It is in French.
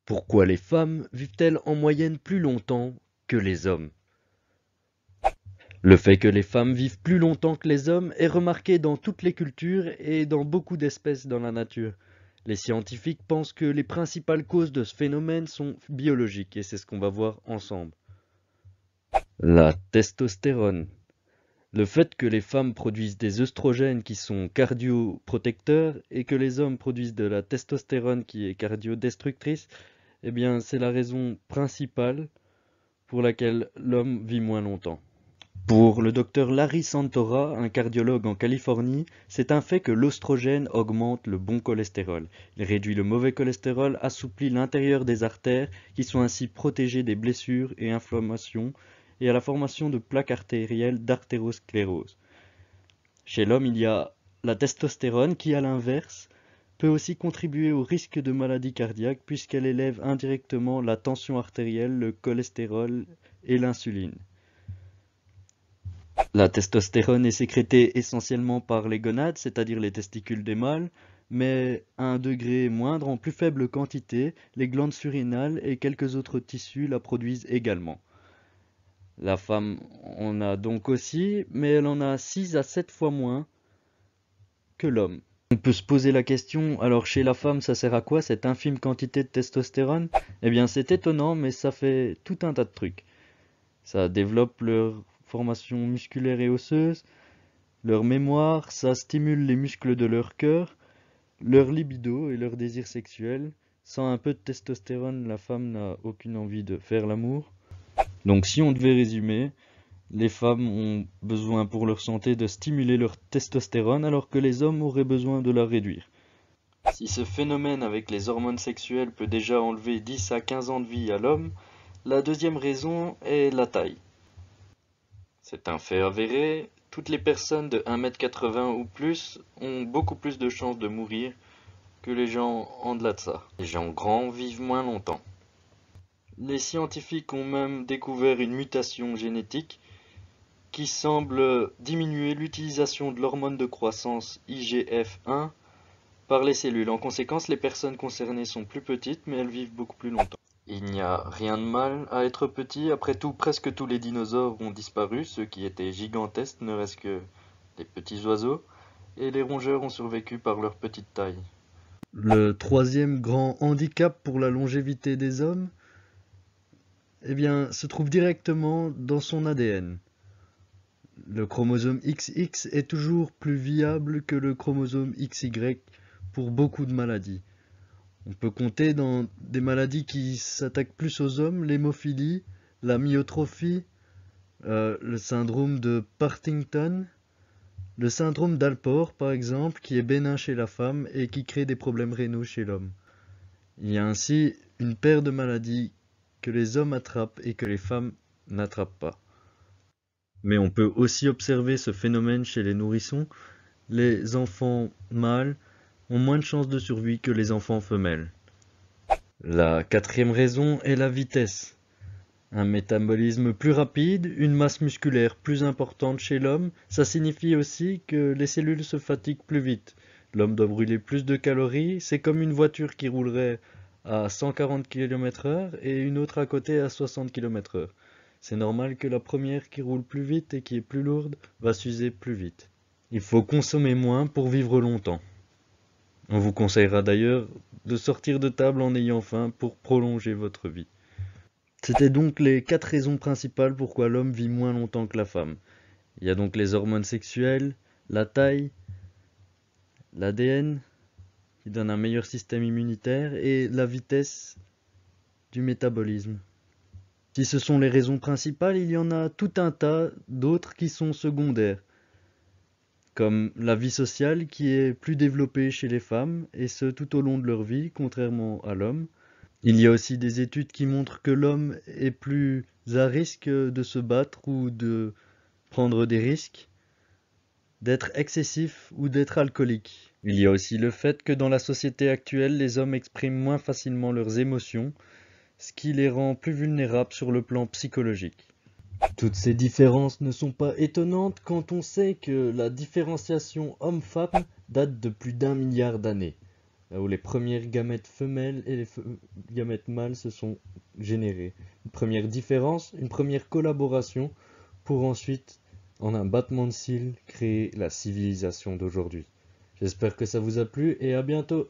Pourquoi les femmes vivent-elles en moyenne plus longtemps que les hommes? Le fait que les femmes vivent plus longtemps que les hommes est remarqué dans toutes les cultures et dans beaucoup d'espèces dans la nature. Les scientifiques pensent que les principales causes de ce phénomène sont biologiques et c'est ce qu'on va voir ensemble. La testostérone. Le fait que les femmes produisent des œstrogènes qui sont cardioprotecteurs et que les hommes produisent de la testostérone qui est cardiodestructrice, eh bien, c'est la raison principale pour laquelle l'homme vit moins longtemps. Pour le docteur Larry Santora, un cardiologue en Californie, c'est un fait que l'oestrogène augmente le bon cholestérol. Il réduit le mauvais cholestérol, assouplit l'intérieur des artères qui sont ainsi protégées des blessures et inflammations et à la formation de plaques artérielles d'artérosclérose. Chez l'homme, il y a la testostérone qui, à l'inverse, peut aussi contribuer au risque de maladie cardiaque puisqu'elle élève indirectement la tension artérielle, le cholestérol et l'insuline. La testostérone est sécrétée essentiellement par les gonades, c'est-à-dire les testicules des mâles, mais à un degré moindre, en plus faible quantité, les glandes surrénales et quelques autres tissus la produisent également. La femme en a donc aussi, mais elle en a 6 à 7 fois moins que l'homme. On peut se poser la question, alors chez la femme, ça sert à quoi cette infime quantité de testostérone? Eh bien, c'est étonnant, mais ça fait tout un tas de trucs. Ça développe leur formation musculaire et osseuse, leur mémoire, ça stimule les muscles de leur cœur, leur libido et leur désir sexuel. Sans un peu de testostérone, la femme n'a aucune envie de faire l'amour. Donc si on devait résumer, les femmes ont besoin pour leur santé de stimuler leur testostérone alors que les hommes auraient besoin de la réduire. Si ce phénomène avec les hormones sexuelles peut déjà enlever 10 à 15 ans de vie à l'homme, la deuxième raison est la taille. C'est un fait avéré, toutes les personnes de 1,80 m ou plus ont beaucoup plus de chances de mourir que les gens en delà de ça. Les gens grands vivent moins longtemps. Les scientifiques ont même découvert une mutation génétique qui semble diminuer l'utilisation de l'hormone de croissance IGF-1 par les cellules. En conséquence, les personnes concernées sont plus petites, mais elles vivent beaucoup plus longtemps. Il n'y a rien de mal à être petit. Après tout, presque tous les dinosaures ont disparu. Ceux qui étaient gigantesques ne restent que des petits oiseaux. Et les rongeurs ont survécu par leur petite taille. Le troisième grand handicap pour la longévité des hommes, eh bien, se trouve directement dans son ADN. Le chromosome XX est toujours plus viable que le chromosome XY pour beaucoup de maladies. On peut compter dans des maladies qui s'attaquent plus aux hommes, l'hémophilie, la myotrophie, le syndrome de Partington, le syndrome d'Alport par exemple, qui est bénin chez la femme et qui crée des problèmes rénaux chez l'homme. Il y a ainsi une paire de maladies que les hommes attrapent et que les femmes n'attrapent pas. Mais on peut aussi observer ce phénomène chez les nourrissons. Les enfants mâles ont moins de chances de survie que les enfants femelles. La quatrième raison est la vitesse. Un métabolisme plus rapide, une masse musculaire plus importante chez l'homme, ça signifie aussi que les cellules se fatiguent plus vite. L'homme doit brûler plus de calories, c'est comme une voiture qui roulerait à 140 km/h et une autre à côté à 60 km/h. C'est normal que la première qui roule plus vite et qui est plus lourde va s'user plus vite. Il faut consommer moins pour vivre longtemps. On vous conseillera d'ailleurs de sortir de table en ayant faim pour prolonger votre vie. C'était donc les 4 raisons principales pourquoi l'homme vit moins longtemps que la femme. Il y a donc les hormones sexuelles, la taille, l'ADN, qui donne un meilleur système immunitaire, et la vitesse du métabolisme. Si ce sont les raisons principales, il y en a tout un tas d'autres qui sont secondaires, comme la vie sociale qui est plus développée chez les femmes, et ce tout au long de leur vie, contrairement à l'homme. Il y a aussi des études qui montrent que l'homme est plus à risque de se battre ou de prendre des risques, d'être excessif ou d'être alcoolique. Il y a aussi le fait que dans la société actuelle, les hommes expriment moins facilement leurs émotions, ce qui les rend plus vulnérables sur le plan psychologique. Toutes ces différences ne sont pas étonnantes quand on sait que la différenciation homme-femme date de plus d'1 milliard d'années. où les premières gamètes femelles et les gamètes mâles se sont générées. Une première différence, une première collaboration pour ensuite, en un battement de cils, créer la civilisation d'aujourd'hui. J'espère que ça vous a plu et à bientôt!